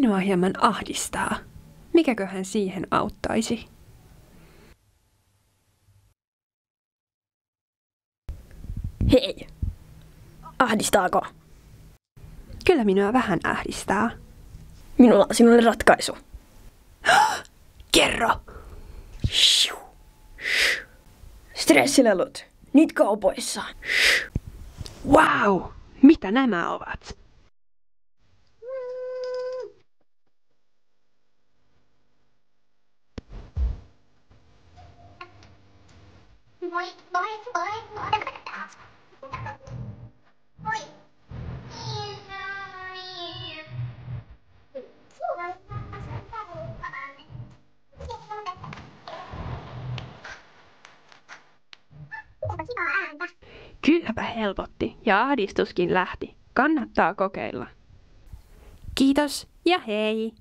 Minua hieman ahdistaa. Mikäköhän siihen auttaisi? Hei! Ahdistaako? Kyllä minua vähän ahdistaa. Minulla on sinulle ratkaisu. Kerro! Stressilelut. Nyt kaupoissa. Wow! Mitä nämä ovat? Kylläpä helpotti ja ahdistuskin lähti. Kannattaa kokeilla. Kiitos ja hei!